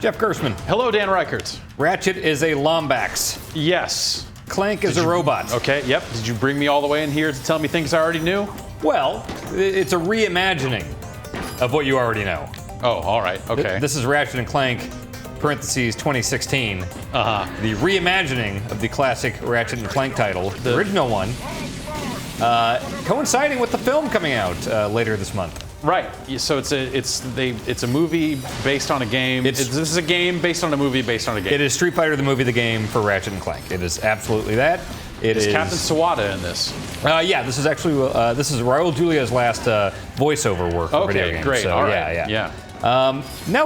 Jeff Gershman. Hello, Dan Reichert. Ratchet is a lombax. Yes. Clank is a robot. Okay, yep. Did you bring me all the way in here to tell me things I already knew? Well, it's a reimagining of what you already know. Oh, all right, okay. This is Ratchet and Clank, parentheses 2016. Uh-huh. The reimagining of the classic Ratchet and Clank title, the original one, coinciding with the film coming out later this month. Right. So it's a movie based on a game. This is a game based on a movie based on a game. It is Street Fighter the movie, the game for Ratchet and Clank. It is absolutely that. Is Captain Sawada in this? Yeah, this is actually Raul Julia's last voiceover work for video games. Okay, great. So, All right. yeah. No,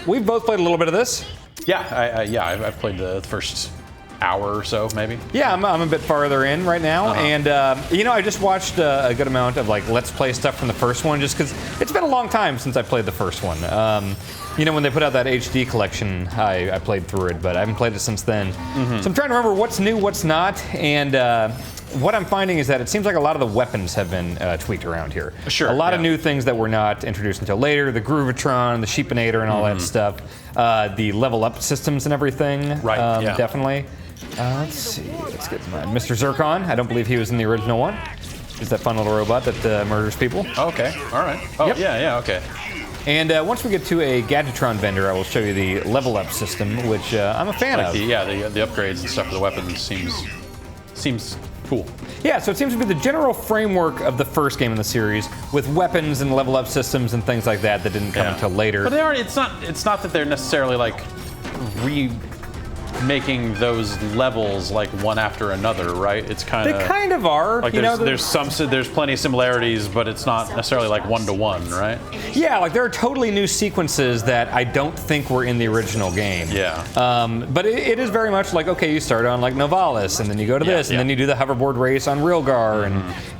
we've both played a little bit of this. Yeah, I've played the first hour or so, maybe. Yeah, I'm a bit farther in right now, and I just watched a good amount of Let's Play stuff from the first one, just because it's been a long time since I played the first one. When they put out that HD collection, I played through it, but I haven't played it since then. Mm-hmm. So I'm trying to remember what's new, what's not, and what I'm finding is that it seems like a lot of the weapons have been tweaked around here. Sure. A lot of new things that were not introduced until later, the Groovatron, the Sheepinator, and all that stuff. The level up systems and everything. Right, yeah. Definitely. Let's see. Let's get to mine. Mr. Zircon. I don't believe he was in the original one. He's that fun little robot that murders people. Okay. All right. Oh, yep. Yeah. Okay. And once we get to a Gadgetron vendor, I will show you the level up system, which I'm a fan of. The upgrades and stuff for the weapons seems cool. Yeah, so it seems to be the general framework of the first game in the series, with weapons and level up systems and things like that didn't come until later. But they already. It's not that they're necessarily making those levels one after another, right? It's kind of. They kind of are. There's plenty of similarities, but it's not necessarily one-to-one, right? Yeah, there are totally new sequences that I don't think were in the original game. Yeah. But it is very much you start on Novalis, and then you go to this, and then you do the hoverboard race on Rilgar,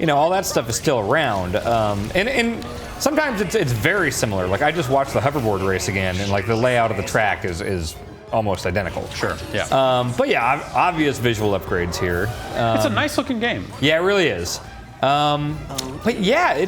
and all that stuff is still around. And sometimes it's very similar. I just watched the hoverboard race again, and the layout of the track is almost identical. Sure. Yeah. But yeah, obvious visual upgrades here. It's a nice looking game. Yeah, it really is. But yeah,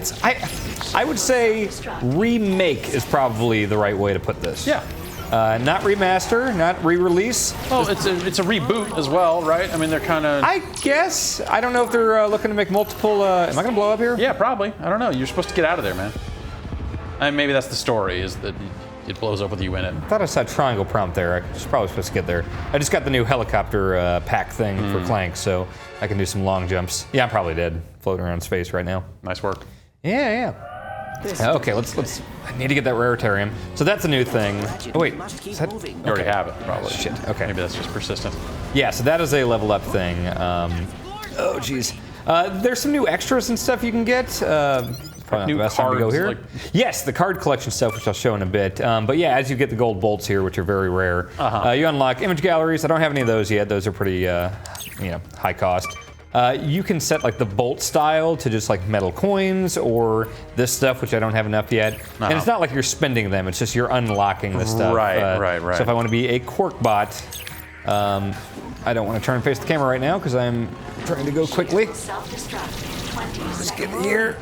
I would say remake is probably the right way to put this. Yeah. Not remaster, not re-release. Oh, it's a reboot as well, right? I mean, they're kind of. I guess. I don't know if they're looking to make multiple. Am I going to blow up here? Yeah, probably. I don't know. You're supposed to get out of there, man. And maybe that's the story, is that it blows up with you in it. I thought I saw a triangle prompt there. I was probably supposed to get there. I just got the new helicopter pack thing for Clank, so I can do some long jumps. Yeah, I'm probably dead, floating around space right now. Nice work. Yeah. Okay, let's. I need to get that raritarium. So that's a new thing. Oh wait, you already have it, probably. Shit. Okay. Maybe that's just persistent. Yeah, so that is a level up thing. Oh geez. There's some new extras and stuff you can get. Probably new not the best time to go cards, here. Yes, the card collection stuff, which I'll show in a bit. But yeah, as you get the gold bolts here, which are very rare, you unlock image galleries. I don't have any of those yet. Those are pretty, high cost. You can set the bolt style to just metal coins or this stuff, which I don't have enough yet. And it's not like you're spending them. It's just you're unlocking this stuff. Right. So if I want to be a cork bot, I don't want to turn and face the camera right now because I'm trying to go quickly. Let's get here.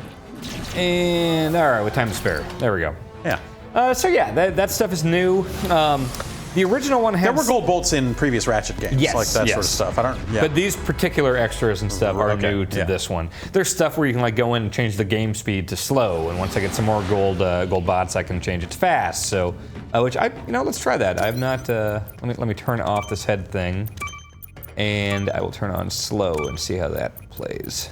And all right, with time to spare. There we go. Yeah. So yeah, that stuff is new. The original one had. There were gold bolts in previous Ratchet games, that sort of stuff. But these particular extras and stuff are new to this one. There's stuff where you can go in and change the game speed to slow, and once I get some more gold bots, I can change it to fast. So, which let's try that. I've not. Let me turn off this head thing, and I will turn on slow and see how that plays.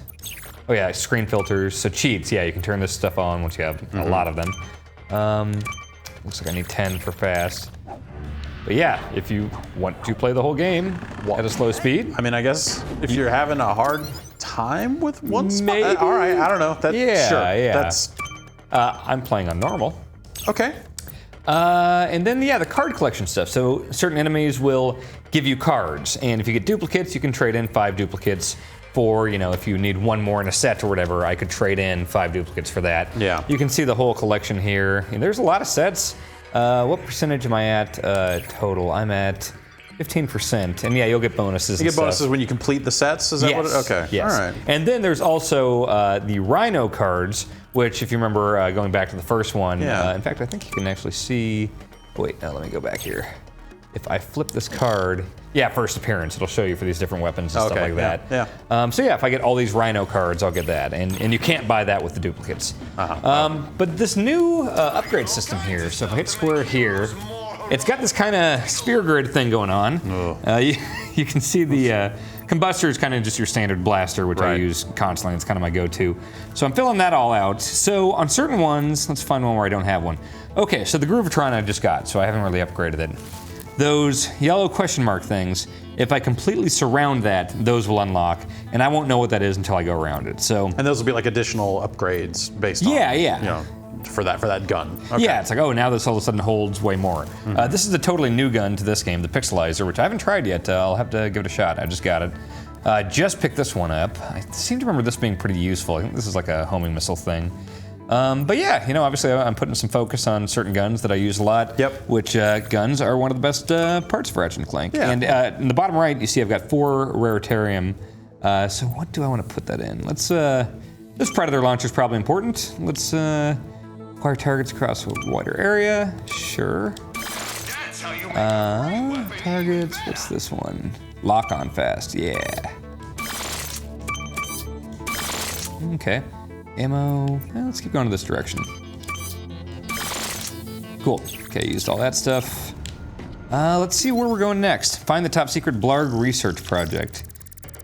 Oh yeah, screen filters, so cheats. Yeah, you can turn this stuff on once you have a lot of them. Looks like I need 10 for fast. But yeah, if you want to play the whole game at a slow speed. I mean, I guess if you're having a hard time with one spot, all right, I don't know. That's. I'm playing on normal. Okay. And then the card collection stuff. So certain enemies will give you cards, and if you get duplicates, you can trade in 5 duplicates. For, if you need one more in a set or whatever, I could trade in 5 duplicates for that. Yeah. You can see the whole collection here. And there's a lot of sets. What percentage am I at total? I'm at 15%. And yeah, you'll get bonuses. You get bonuses when you complete the sets? Is that what it is? Okay. Yes. All right. And then there's also the Rhino cards, which if you remember going back to the first one, in fact, I think you can actually see Wait, now let me go back here. If I flip this card, yeah, first appearance, it'll show you for these different weapons and stuff like that. Yeah. So yeah, if I get all these Rhino cards, I'll get that, and you can't buy that with the duplicates. But this new upgrade system here, so if I hit square here, it's got this kind of spear grid thing going on. You can see the combustor is kind of just your standard blaster, which I use constantly. It's kind of my go-to. So I'm filling that all out. So on certain ones, let's find one where I don't have one. Okay, so the Groovatron I just got, so I haven't really upgraded it. Those yellow question mark things, if I completely surround that, those will unlock, and I won't know what that is until I go around it. So. And those will be like additional upgrades based on. You know, for that gun. Okay. Yeah, it's like, oh, now this all of a sudden holds way more. This is a totally new gun to this game, the Pixelizer, which I haven't tried yet. I'll have to give it a shot. I just got it. Just picked this one up. I seem to remember this being pretty useful. I think this is like a homing missile thing. But yeah, you know, obviously I'm putting some focus on certain guns that I use a lot. Which guns are one of the best parts for Ratchet and Clank. Yeah. And in the bottom right, you see I've got 4 Raritarium. So what do I want to put that in? Let's. This Predator launcher is probably important. Let's acquire targets across a wider area. Sure. Targets. What's this one? Lock on fast. Yeah. Okay. Ammo, let's keep going to this direction. Cool, okay, used all that stuff. Let's see where we're going next. Find the top secret Blarg research project.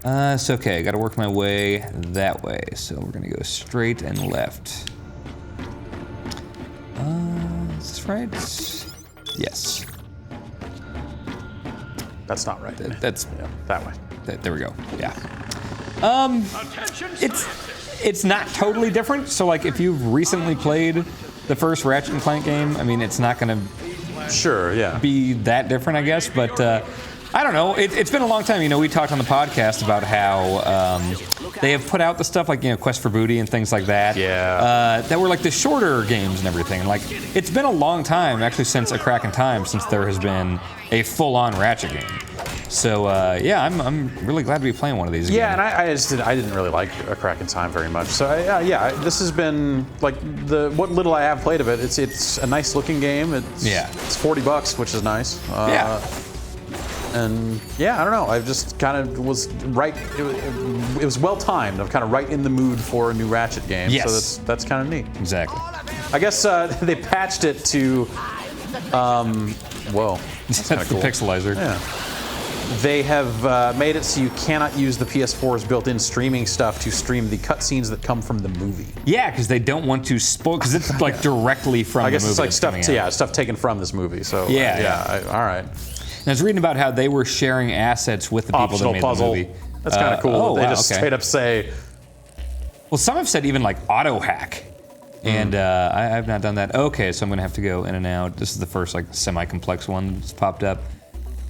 So okay, I gotta work my way that way. So we're gonna go straight and left. Is this right? Yes. That's not right. That's that way. There we go, yeah. It's not totally different, so like if you've recently played the first Ratchet and Clank game, I mean, it's not gonna be that different, I guess, but I don't know, it's been a long time. You know, we talked on the podcast about how they have put out the stuff like, you know, Quest for Booty and things like that. That were like the shorter games and everything. Like, it's been a long time, actually since A Crack in Time, since there has been a full-on Ratchet game. So yeah, I'm really glad to be playing one of these again. Yeah, and I didn't really like A Crack in Time very much. So yeah, this has been like what little I have played of it. It's a nice looking game. It's $40, which is nice. And yeah, I don't know. I just kind of was right. It was well timed. I'm kind of right in the mood for a new Ratchet game. Yes. So that's kind of neat. Exactly. I guess they patched it to. Whoa. That's the cool. Pixelizer. Yeah. They have made it so you cannot use the PS4's built-in streaming stuff to stream the cutscenes that come from the movie. Yeah, because they don't want to spoil, because it's like directly from the movie. I guess it's like stuff taken from this movie. So all right. And I was reading about how they were sharing assets with the people that made the movie. That's kind of cool. They just straight up say. Well, some have said even like auto hack, and I've not done that. Okay, so I'm gonna have to go in and out. This is the first like semi-complex one that's popped up.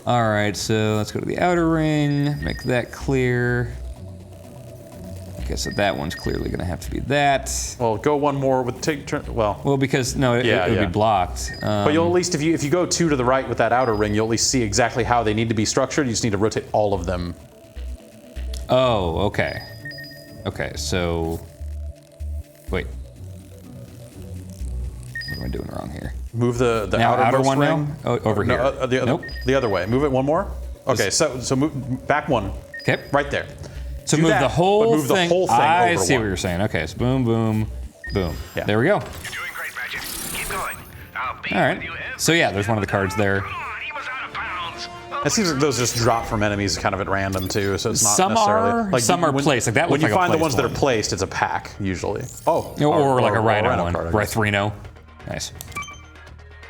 All right, so let's go to the outer ring, make that clear. Okay, so that one's clearly gonna have to be that. Well, go one more with Well, because no, it'll be blocked. But you'll at least, if you go 2 to the right with that outer ring, you'll at least see exactly how they need to be structured. You just need to rotate all of them. Oh, okay. Okay, so wait. What am I doing wrong here? Move the outer one ring. now? Oh, over here. Nope. The other way. Move it one more. Okay, so move back one. Okay. Right there. So move the whole thing. I see what you're saying. Okay, so boom, boom, boom. Yeah. There we go. You're doing great, Ratchet. Keep going. I'll be all right. with you. So yeah, there's one of the cards there. He was out of bounds. It seems like those just drop from enemies kind of at random too, so it's not necessarily. Some are placed. Like that. When you like find a the ones one. that are placed, it's a pack usually. Oh. Or like a Rhino one. Card, Rhino. Nice.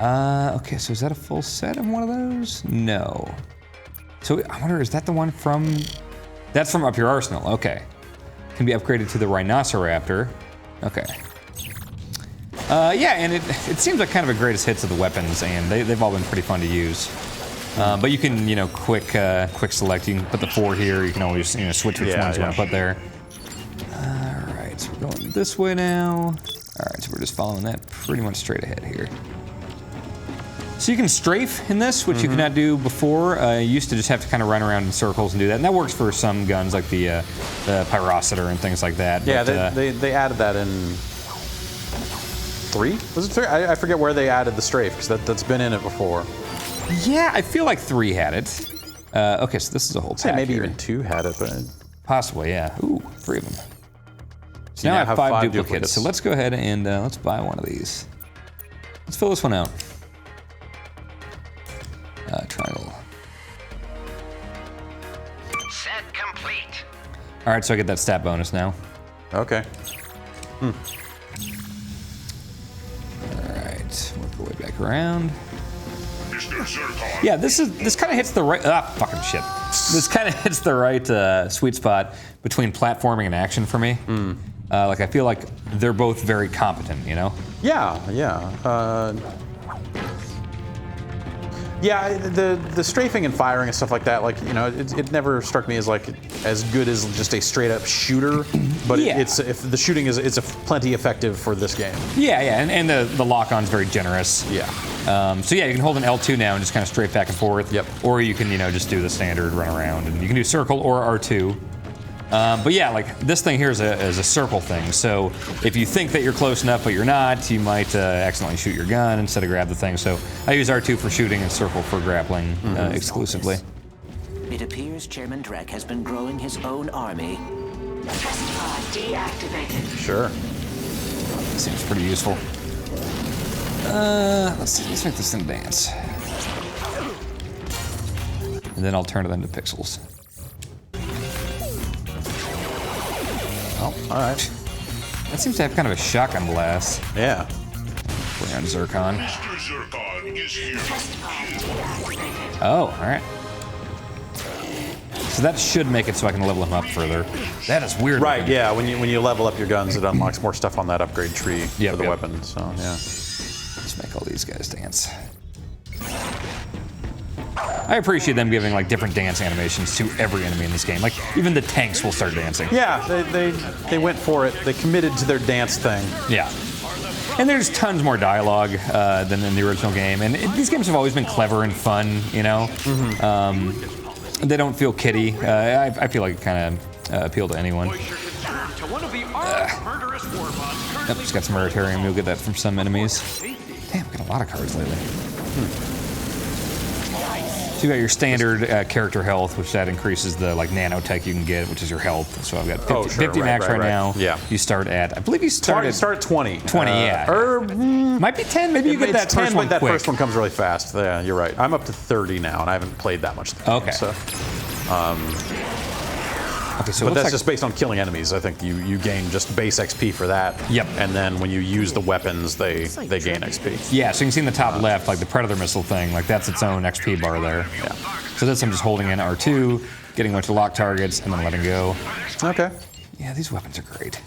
Okay, so is that a full set of one of those? No. So I wonder, is that the one from? That's from up your arsenal. Okay. Can be upgraded to the Rhinoceraptor. Okay. Yeah, and it seems like kind of a greatest hits of the weapons, and they've all been pretty fun to use. But you can, you know, quick select. You can put the 4 here. You can always, switch which ones you want to put there. All right, so we're going this way now. All right, so we're just following that pretty much straight ahead here. So you can strafe in this, which you could not do before. You used to just have to kind of run around in circles and do that, and that works for some guns like the Pyrocitor and things like that. Yeah, but, they added that in. 3? Was it 3? I forget where they added the strafe, because that's been in it before. Yeah, I feel like 3 had it. Okay, so this is a whole pack Maybe here. even 2 had it, but... Possibly, yeah. Ooh, 3 of them. So now I have 5 duplicates. So let's go ahead and let's buy one of these. Let's fill this one out. Triangle. Set complete. All right, so I get that stat bonus now. Okay. All right, work our way back around. Yeah, this kind of hits the right. Fucking shit. This kind of hits the right sweet spot between platforming and action for me. Like I feel like they're both very competent, you know? Yeah. Yeah, the strafing and firing and stuff like that, like, you know, it never struck me as like as good as just a straight up shooter, but Yeah. if the shooting is plenty effective for this game. Yeah, and the lock-on's very generous. Yeah. So yeah, you can hold an L2 now and just kind of strafe back and forth. Yep. Or you can, you know, just do the standard run around, and you can do circle or R2. But yeah, like this thing here is a circle thing. So if you think that you're close enough but you're not, you might accidentally shoot your gun instead of grab the thing. So I use R2 for shooting and circle for grappling exclusively. It appears Chairman Drek has been growing his own army. Test pod deactivated. Sure. Seems pretty useful. Let's make this thing dance. And then I'll turn it into pixels. Oh, all right. That seems to have kind of a shotgun blast. Yeah. Bring on Zircon. Mr. Zircon is here. Test pod deactivated. Oh, all right. So that should make it so I can level him up further. That is weird. Right. looking. Yeah. When you level up your guns, it unlocks more stuff on that upgrade tree Yep, for the yep. weapon. So yeah. Let's make all these guys dance. I appreciate them giving like different dance animations to every enemy in this game. Like even the tanks will start dancing. Yeah. They went for it. They committed to their dance thing. Yeah. And there's tons more dialogue than in the original game. And these games have always been clever and fun, you know? They don't feel kiddie. I feel like it kind of appeal to anyone. Yep, just got some Meritarium. You'll get that from some enemies. Damn, we got a lot of cards lately. So you got your standard character health, which that increases the like nanotech you can get, which is your health. So I've got 50 max right now. Yeah. You start at, I believe you start at 20. 20, yeah. Or might be 10. Maybe you get that 10 one that quick. first one comes really fast. Yeah, you're right. I'm up to 30 now, and I haven't played that much. Okay. So, Okay, so but that's like, just based on killing enemies. I think you gain just base XP for that. Yep. And then when you use the weapons, they gain XP. yeah. So you can see in the top left, like the Predator missile thing, like that's its own XP bar there. Yeah. So this I'm just holding in R2, getting a bunch of lock targets, and then letting go. Okay. Yeah, these weapons are great.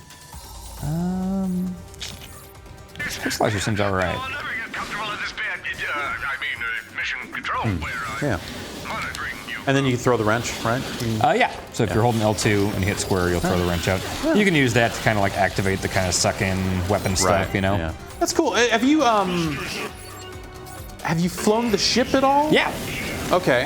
Quick Slicer seems alright. I'll never get comfortable in this bed. Mission control, where Yeah. monitoring you. And then you can throw the wrench, right? Yeah. So if you're holding L2 and you hit square, you'll throw the wrench out. You can use that to kind of like activate the kind of suck-in weapon stuff, you know? Yeah. That's cool. Have you flown the ship at all? Yeah. Okay.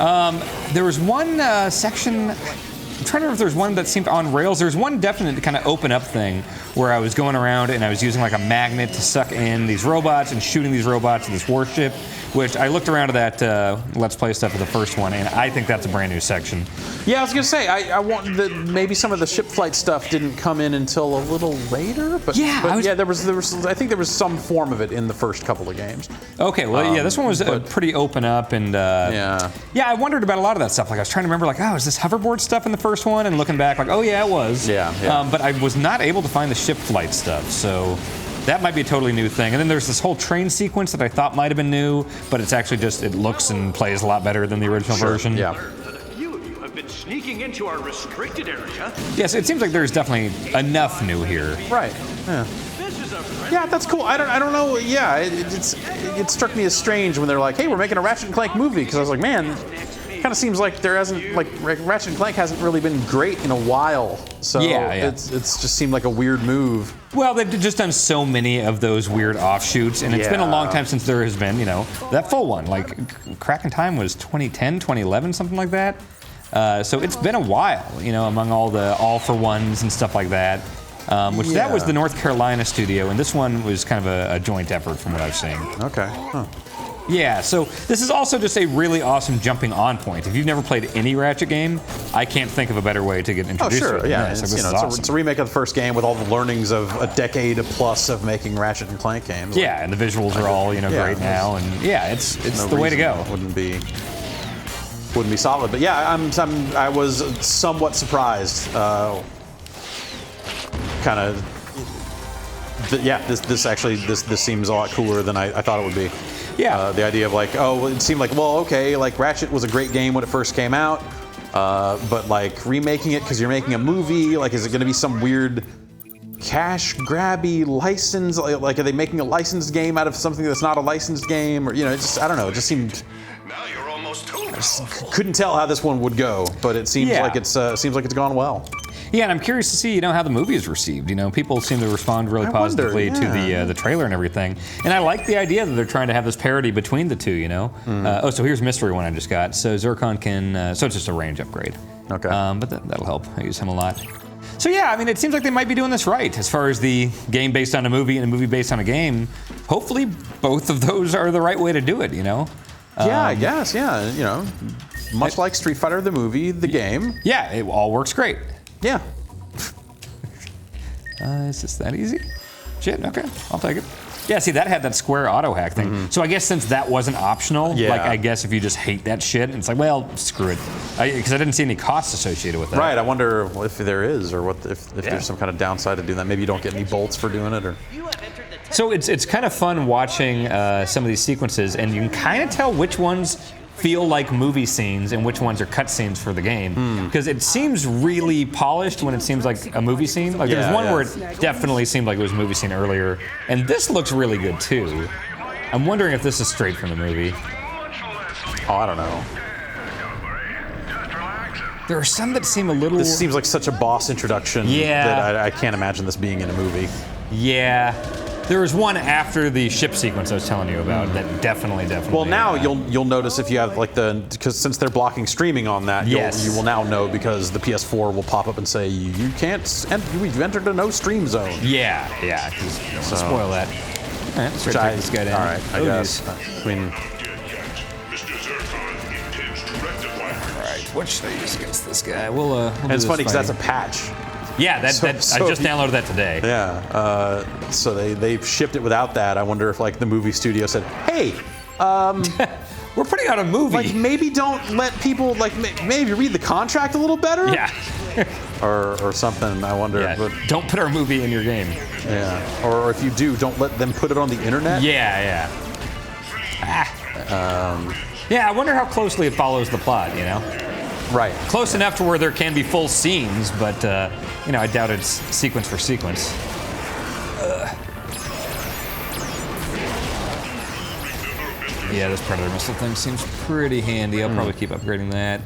There was one section. I'm trying to remember if there's one that seemed on rails. There's one definite kind of open up thing where I was going around and I was using like a magnet to suck in these robots and shooting these robots at this warship, which I looked around at that Let's Play stuff for the first one, and I think that's a brand new section. Yeah, I was gonna say I want that maybe some of the ship flight stuff didn't come in until a little later, but Yeah, there was I think there was some form of it in the first couple of games. Okay, well, yeah, this one was pretty open up, and Yeah. I wondered about a lot of that stuff. Like I was trying to remember, like, oh, is this hoverboard stuff in the first one? And looking back, like, oh yeah, it was. Yeah. But I was not able to find the ship flight stuff, so that might be a totally new thing. And then there's this whole train sequence that I thought might have been new, but it's actually just it looks and plays a lot better than the original version. Yeah. You have been sneaking into our restricted area. Yes, it seems like there's definitely enough new here. Right. Yeah. This is a Yeah, that's cool. I don't know. Yeah, it struck me as strange when they're like, "Hey, we're making a Ratchet and Clank movie," because I was like, "Man, it kind of seems like there hasn't like Ratchet and Clank hasn't really been great in a while." So Yeah. it's just seemed like a weird move. Well, they've just done so many of those weird offshoots, and it's been a long time since there has been, that full one. Like, Crack in Time was 2010, 2011, something like that. So it's been a while, among all the all-for-ones and stuff like that. which that was the North Carolina studio, and this one was kind of a joint effort from what I've seen. Okay. Huh. Yeah, so this is also just a really awesome jumping on point. If you've never played any Ratchet game, I can't think of a better way to get introduced to it. Yeah. This. It's, This is awesome. it's a remake of the first game with all the learnings of a decade plus of making Ratchet and Clank games. Yeah, and the visuals are all great now, and yeah, it's the way to go. Wouldn't be solid, but yeah, I was somewhat surprised. Kind of. This seems a lot cooler than I thought it would be. Yeah. The idea of like, oh, it seemed like, well, okay, like Ratchet was a great game when it first came out, but like remaking it because you're making a movie, like, is it going to be some weird cash grabby license? Like, are they making a licensed game out of something that's not a licensed game? Or, it just, I don't know, it just seemed. Now you're almost too Couldn't tell how this one would go, but it seems like it's gone well. Yeah, and I'm curious to see, how the movie is received. People seem to respond really positively to the trailer and everything. And I like the idea that they're trying to have this parity between the two. So here's Mystery one I just got. So Zircon can, so it's just a range upgrade. Okay. But that'll help. I use him a lot. So yeah, it seems like they might be doing this right as far as the game based on a movie and a movie based on a game. Hopefully, both of those are the right way to do it. Yeah, I guess. Yeah, much like Street Fighter the movie, the game. Yeah, it all works great. Yeah. Is this that easy? Shit, okay, I'll take it. Yeah, see, that had that square auto hack thing. Mm-hmm. So I guess since that wasn't optional, I guess if you just hate that shit, it's like, well, screw it. Because I didn't see any costs associated with that. Right, I wonder if there is, or if there's some kind of downside to doing that. Maybe you don't get any bolts for doing it, or. So it's kind of fun watching some of these sequences, and you can kind of tell which ones feel like movie scenes and which ones are cutscenes for the game. Because it seems really polished when it seems like a movie scene. Like there's one where it definitely seemed like it was a movie scene earlier, and this looks really good too. I'm wondering if this is straight from the movie. Oh, I don't know. There are some that seem a little. This seems like such a boss introduction that I can't imagine this being in a movie. Yeah. There was one after the ship sequence I was telling you about that definitely. Well, now you'll notice if you have like because since they're blocking streaming on that, you will now know because the PS4 will pop up and say you can't. We've entered a no stream zone. Yeah. Because you don't want to spoil that. All right, let's try to take this guy down. All right, I guess. All right, what should I use against this guy? We'll and it's funny because that's a patch. Yeah, I just downloaded that today. Yeah, so they've shipped it without that. I wonder if like the movie studio said, "Hey, we're putting out a movie. Like maybe don't let people maybe read the contract a little better." Yeah. or something. I wonder. Yeah. But don't put our movie in your game. Yeah. Or if you do, don't let them put it on the internet. Yeah. Yeah. I wonder how closely it follows the plot. Right. Close enough to where there can be full scenes, but I doubt it's sequence for sequence. Yeah, this Predator missile thing seems pretty handy. I'll probably keep upgrading that.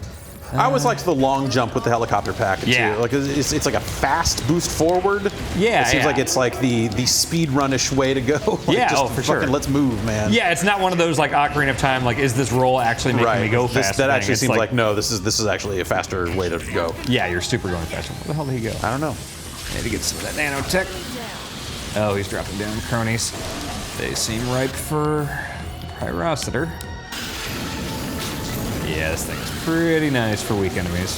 I always liked the long jump with the helicopter package. Yeah. Too. Like it's like a fast boost forward. Yeah. It seems like it's like the speed runish way to go. For sure. Let's move, man. Yeah, it's not one of those like Ocarina of Time. Like, is this roll actually making me go faster? That actually seems like no. This is actually a faster way to go. Yeah, you're super going faster. Where the hell did he go? I don't know. Need to get some of that nanotech. Oh, he's dropping down cronies. They seem ripe for Pyrocitor. Yeah, this thing is pretty nice for weak enemies.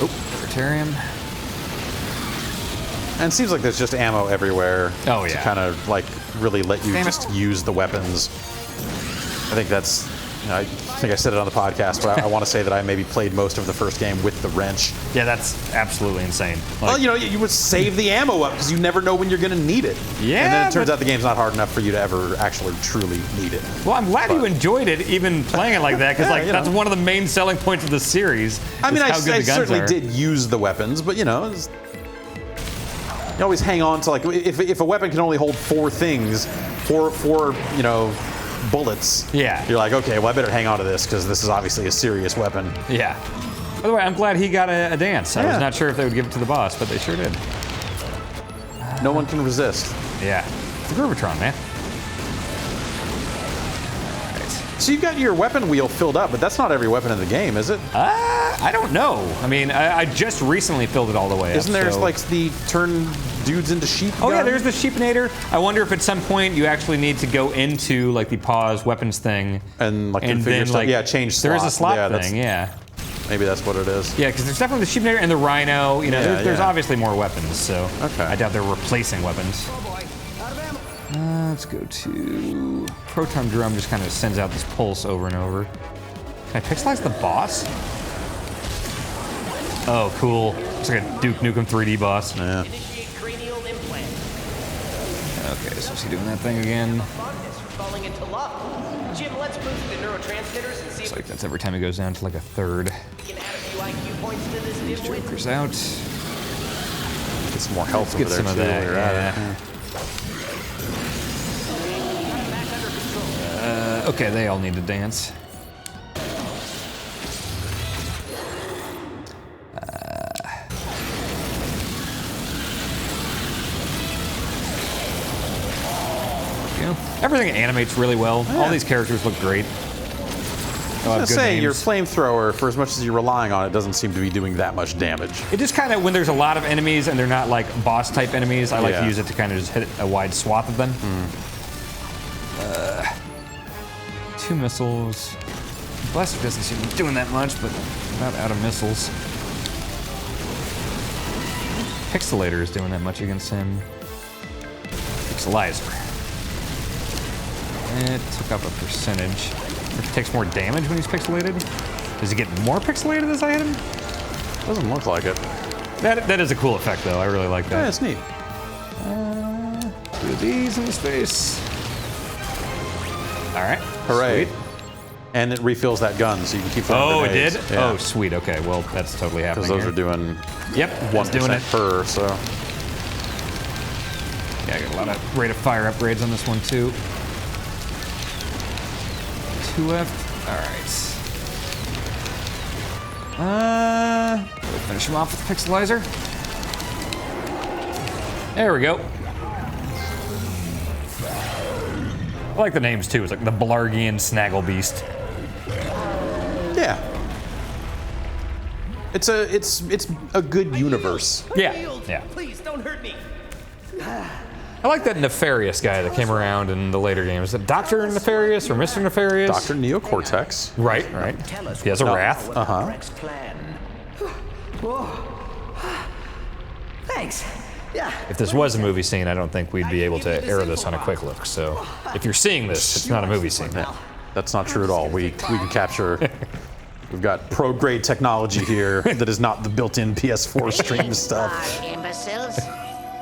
Oh, Libertarian. And it seems like there's just ammo everywhere. Oh, yeah. To kind of like really let you just use the weapons. I think that's. I think I said it on the podcast, but I want to say that I maybe played most of the first game with the wrench. Yeah, that's absolutely insane. Well, you would save the ammo up because you never know when you're going to need it. Yeah. And then it turns out the game's not hard enough for you to ever actually truly need it. Well, I'm glad you enjoyed it, even playing it like that, because that's one of the main selling points of the series. I mean, I certainly did use the weapons, but you always hang on to like if a weapon can only hold four things, four bullets. Yeah. You're like, okay, well, I better hang on to this because this is obviously a serious weapon. Yeah. By the way, I'm glad he got a dance. I was not sure if they would give it to the boss, but they sure did. No one can resist. Yeah. It's the Groovatron, man. All right. So you've got your weapon wheel filled up, but that's not every weapon in the game, is it? I don't know. I mean, I just recently filled it all the way up. Isn't there so- like the turn dudes into sheep? Oh yeah, gun? there's the sheepinator. I wonder if at some point you actually need to go into like the pause weapons thing And like and configure then stuff. like Yeah, change There is a slot. slot Yeah, thing. Yeah. Maybe that's what it is. Yeah, because there's definitely the sheepinator and the rhino. You know, Yeah, there's yeah. obviously more weapons. So Okay. I doubt they're replacing weapons. Let's go to proton drum. Just kind of sends out this pulse over and over. Can I pixelize the boss? Oh, cool. It's like a Duke Nukem 3D boss. Yeah. Initiate cranial implant. Okay, so is he doing that thing again? Fondness for falling into love. Jim, let's boost the neurotransmitters and see It's if like that's every time he goes down to like a third. we can add a few IQ points to this dimwit. Joker's out. Get some more health Get over some there of too. that. while you're at it. Yeah. Okay, they all need to dance. You know, everything animates really well. Yeah. All these characters look great. I was gonna say, your flamethrower, for as much as you're relying on it, doesn't seem to be doing that much damage. It just kind of, when there's a lot of enemies and they're not like boss type enemies, I like Yeah. to use it to kind of just hit a wide swath of them. 2 missiles. Blaster doesn't seem to be doing that much, but not out of missiles. Pixelator is doing that much against him. Pixelizer. It took up a percentage. If he takes more damage when he's pixelated. Does he get more pixelated as I hit him? Doesn't look like it. That is a cool effect, though. I really like Yeah, that. it's neat. 2 of these in his face. All right. Hooray. Sweet. And it refills that gun, so you can keep throwing Oh, it grenades. did? Yeah. Oh, sweet. Okay, well, that's totally happening. Because those here. are doing Yep, that's doing 1% it. per, so. Yeah, I got a lot of rate of fire upgrades on this one, too. 2 left. All right. We'll finish him off with the pixelizer. There we go. I like the names, too. It's like the Blargian Snagglebeast. Yeah. It's a good universe. Yeah, yeah. Please don't hurt me. I like that Nefarious guy that came around in the later games. Is it Dr. Nefarious or Mr. Nefarious? Dr. Neocortex. Right, right. He has a wrath. Uh-huh. Thanks. Yeah. If this was a movie scene, I don't think we'd be able to air this on a quick look. So if you're seeing this, it's not a movie scene. That's not true at all. We can capture. We've got pro-grade technology here that is not the built-in PS4 stream stuff. Imbeciles.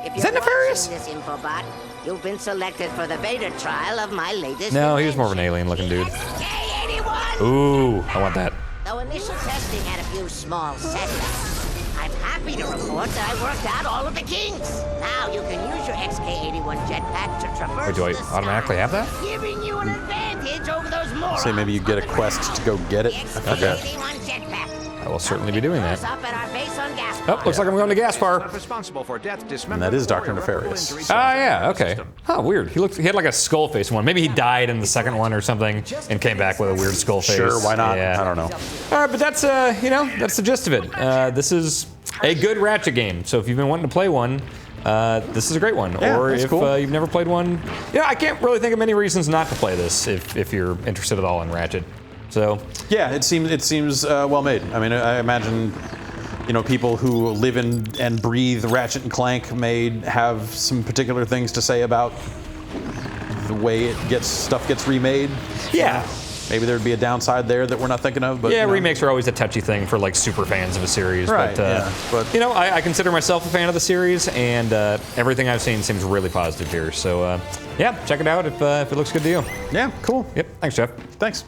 If Is that you're Nefarious? watching this infobot, you've been selected for the beta trial of my latest. No, he was more of an alien-looking dude. K81. Ooh, I want that. Though initial testing had a few small setbacks, I'm happy to report that I worked out all of the kinks. Now you can use your XK81 jetpack to traverse Wait, do I the sky, automatically have that? giving you an advantage over those morons. Say maybe you get a quest to go get it. The I forget. XK81 jetpack. I will certainly be doing that. Up at our base on Gaspar. Oh, looks like I'm going to Gaspar. Responsible for death, And that is Dr. Nefarious. Ah, yeah, okay. Huh, weird. He had like a skull face one. Maybe he died in the second one or something and came back with a weird skull face. Sure, why not? Yeah. I don't know. All right, but that's that's the gist of it. This is a good Ratchet game. So if you've been wanting to play one, this is a great one. Yeah, or that's if cool. You've never played one, I can't really think of many reasons not to play this if you're interested at all in Ratchet. So Yeah, it seems well made. I mean, I imagine, people who live in and breathe Ratchet and Clank may have some particular things to say about the way stuff gets remade. yeah. Maybe there'd be a downside there that we're not thinking of. But Yeah, remakes are always a touchy thing for like super fans of a series. Right, But, yeah, but- I consider myself a fan of the series, and everything I've seen seems really positive here. So yeah, check it out if it looks good to you. Yeah, cool. Yep. Thanks, Jeff. Thanks.